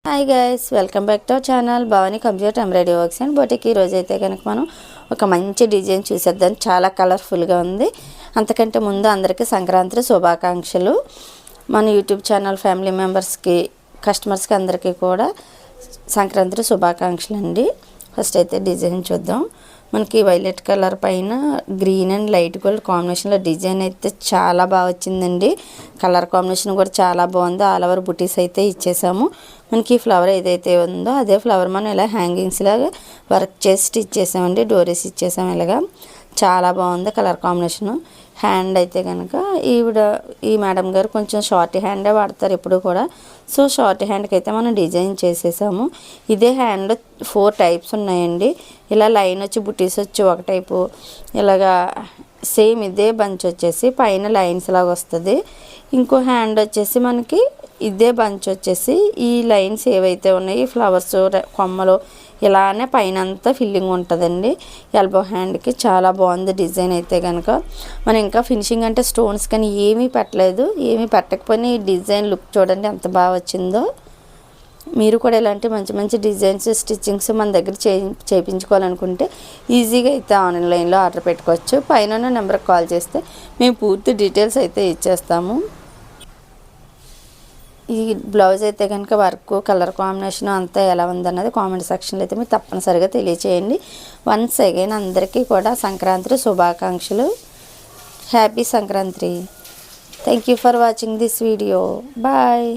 Hi guys, welcome back to our channel Bhavani computer embroidery works and boutique. ఈరోజు అయితే కనుక మనం ఒక మంచి డిజైన్ చూసేద్దాం. చాలా కలర్ఫుల్గా ఉంది. అంతకంటే ముందు అందరికీ సంక్రాంతి శుభాకాంక్షలు. మన యూట్యూబ్ ఛానల్ ఫ్యామిలీ మెంబర్స్కి, కస్టమర్స్కి అందరికీ కూడా సంక్రాంతి శుభాకాంక్షలు అండి. ఫస్ట్ అయితే డిజైన్ చూద్దాం. మనకి వైలెట్ కలర్ పైన గ్రీన్ అండ్ లైట్ గోల్డ్ కాంబినేషన్లో డిజైన్ అయితే చాలా బాగా వచ్చిందండి. కలర్ కాంబినేషన్ కూడా చాలా బాగుంది. ఆల్ ఓవర్ బుటీస్ అయితే ఇచ్చేసాము. మనకి ఫ్లవర్ ఏదైతే ఉందో అదే ఫ్లవర్ మనం ఇలా హ్యాంగింగ్స్ లాగా వర్క్ చేసి స్టిచ్ చేసామండి. డోరీస్ ఇచ్చేసాము. ఇలాగా చాలా బాగుంది కలర్ కాంబినేషను. హ్యాండ్ అయితే కనుక ఈ మేడం గారు కొంచెం షార్ట్ హ్యాండే వాడతారు ఎప్పుడు కూడా. సో షార్ట్ హ్యాండ్కి అయితే మనం డిజైన్ చేసేసాము. ఇదే హ్యాండ్ 4 టైప్స్ ఉన్నాయండి. ఇలా లైన్ వచ్చి బుటీస్ వచ్చి ఒక టైపు, ఇలాగా సేమ్ ఇదే బంచ్ వచ్చేసి పైన లైన్స్ లాగా వస్తుంది. ఇంకో హ్యాండ్ వచ్చేసి మనకి ఇదే బంచ్ వచ్చేసి ఈ లైన్స్ ఏవైతే ఉన్నాయో ఫ్లవర్స్ కొమ్మలు ఇలానే పైన అంతా ఫిల్లింగ్ ఉంటుందండి. ఎల్బో హ్యాండ్కి చాలా బాగుంది డిజైన్ అయితే కనుక. మనం ఇంకా ఫినిషింగ్ అంటే స్టోన్స్ కానీ ఏమీ పెట్టలేదు. ఏమీ పెట్టకపోయినా ఈ డిజైన్ లుక్ చూడండి ఎంత బాగా వచ్చిందో. మీరు కూడా ఇలాంటి మంచి మంచి డిజైన్స్ స్టిచ్చింగ్స్ మన దగ్గర చేయించుకోవాలనుకుంటే ఈజీగా అయితే ఆన్లైన్లో ఆర్డర్ పెట్టుకోవచ్చు. పైన నెంబర్కి కాల్ చేస్తే మేము పూర్తి డీటెయిల్స్ అయితే ఇచ్చేస్తాము. ఈ బ్లౌజ్ అయితే కనుక వర్క్ కలర్ కాంబినేషన్ అంతా ఎలా ఉందన్నది కామెంట్ సెక్షన్లో అయితే మీరు తప్పనిసరిగా తెలియచేయండి. వన్స్ అగైన్ అందరికీ కూడా సంక్రాంతి శుభాకాంక్షలు. Happy Sankranti. Thank you for watching this video. Bye.